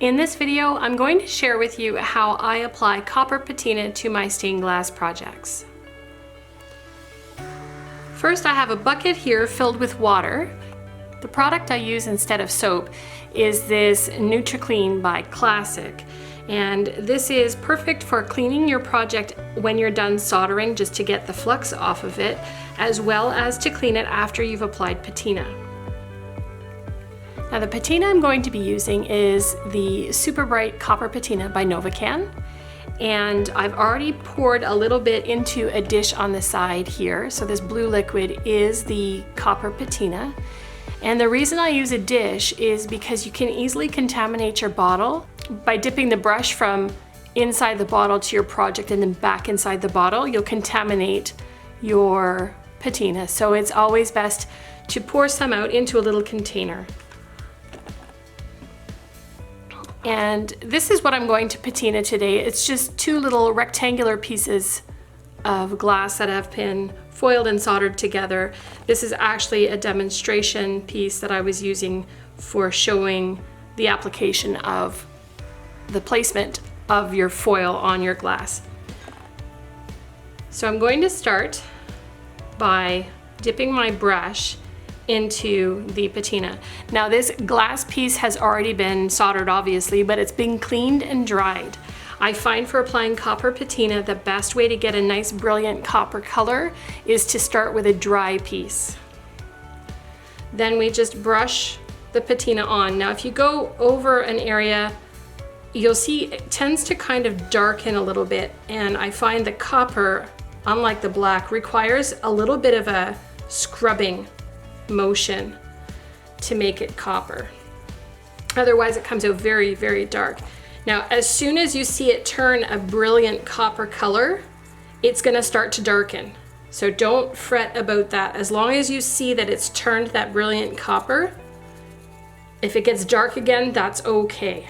In this video, I'm going to share with you how I apply copper patina to my stained glass projects. First, I have a bucket here filled with water. The product I use instead of soap is this NutriClean by Classic. And this is perfect for cleaning your project when you're done soldering, just to get the flux off of it, as well as to clean it after you've applied patina. Now the patina I'm going to be using is the Super Bright Copper Patina by Novacan. And I've already poured a little bit into a dish on the side here. So this blue liquid is the copper patina. And the reason I use a dish is because you can easily contaminate your bottle by dipping the brush from inside the bottle to your project and then back inside the bottle. You'll contaminate your patina. So it's always best to pour some out into a little container. And this is what I'm going to patina today. It's just two little rectangular pieces of glass that have been foiled and soldered together. This is actually a demonstration piece that I was using for showing the application of the placement of your foil on your glass. So I'm going to start by dipping my brush into the patina. Now this glass piece has already been soldered obviously, but it's been cleaned and dried. I find for applying copper patina, the best way to get a nice brilliant copper color is to start with a dry piece. Then we just brush the patina on. Now if you go over an area, you'll see it tends to kind of darken a little bit, and I find the copper, unlike the black, requires a little bit of a scrubbing motion to make it copper. Otherwise it comes out very, very dark. Now, as soon as you see it turn a brilliant copper color, it's gonna start to darken. So don't fret about that. As long as you see that it's turned that brilliant copper, if it gets dark again, that's okay.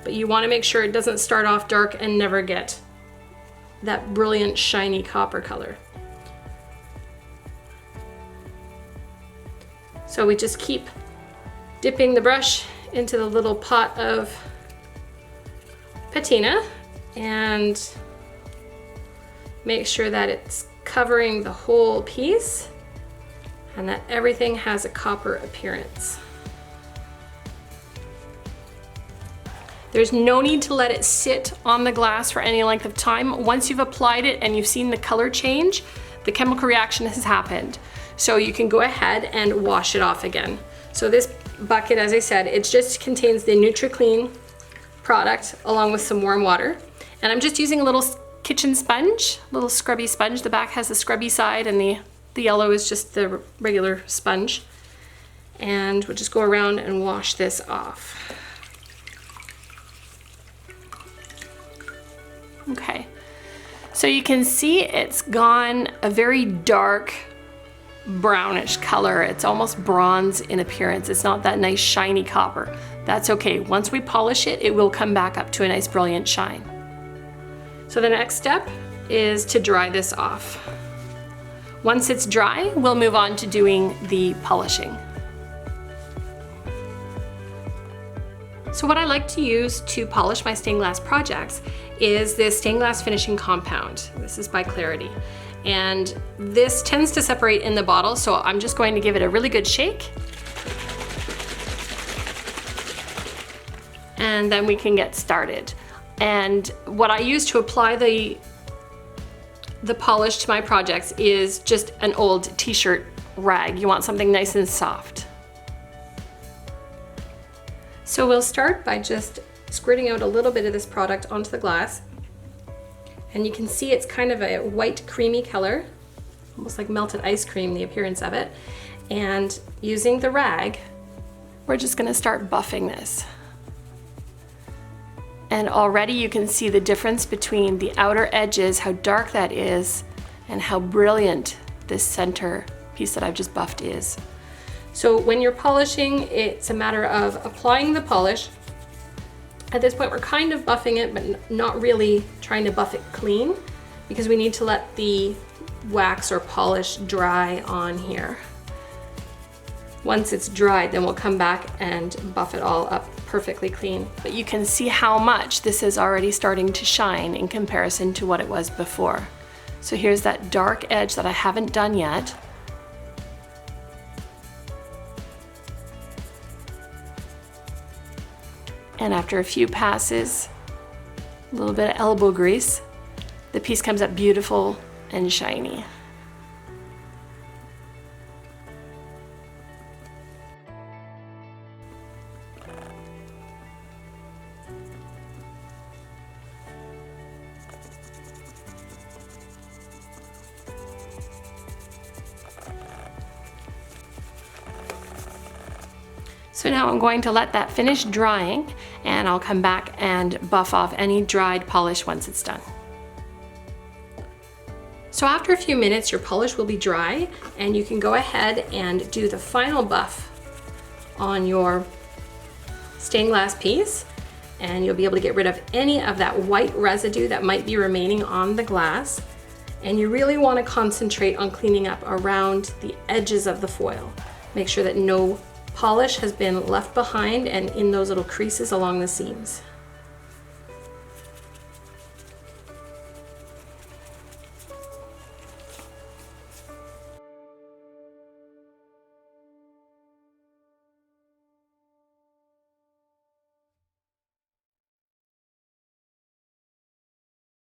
But you wanna make sure it doesn't start off dark and never get that brilliant shiny copper color. So we just keep dipping the brush into the little pot of patina and make sure that it's covering the whole piece and that everything has a copper appearance. There's no need to let it sit on the glass for any length of time. Once you've applied it and you've seen the color change, the chemical reaction has happened. So you can go ahead and wash it off again. So this bucket, as I said, it just contains the NutriClean product along with some warm water. And I'm just using a little kitchen sponge, a little scrubby sponge. The back has the scrubby side and the yellow is just the regular sponge. And we'll just go around and wash this off. Okay, so you can see it's gone a very dark brownish color. It's almost bronze in appearance. It's not that nice shiny copper. That's okay. Once we polish it, it will come back up to a nice brilliant shine. So the next step is to dry this off. Once it's dry, we'll move on to doing the polishing. So what I like to use to polish my stained glass projects is this stained glass finishing compound. This is by Clarity. And this tends to separate in the bottle, so I'm just going to give it a really good shake. And then we can get started. And what I use to apply the polish to my projects is just an old t-shirt rag. You want something nice and soft. So we'll start by just squirting out a little bit of this product onto the glass. And you can see it's kind of a white creamy color, almost like melted ice cream, the appearance of it. And using the rag, we're just gonna start buffing this. And already you can see the difference between the outer edges, how dark that is, and how brilliant this center piece that I've just buffed is. So when you're polishing, it's a matter of applying the polish. At this point, we're kind of buffing it, but not really trying to buff it clean because we need to let the wax or polish dry on here. Once it's dried, then we'll come back and buff it all up perfectly clean. But you can see how much this is already starting to shine in comparison to what it was before. So here's that dark edge that I haven't done yet. And after a few passes, a little bit of elbow grease, the piece comes up beautiful and shiny. So now I'm going to let that finish drying, and I'll come back and buff off any dried polish once it's done. So after a few minutes, your polish will be dry, and you can go ahead and do the final buff on your stained glass piece, and you'll be able to get rid of any of that white residue that might be remaining on the glass. And you really want to concentrate on cleaning up around the edges of the foil. Make sure that no polish has been left behind and in those little creases along the seams.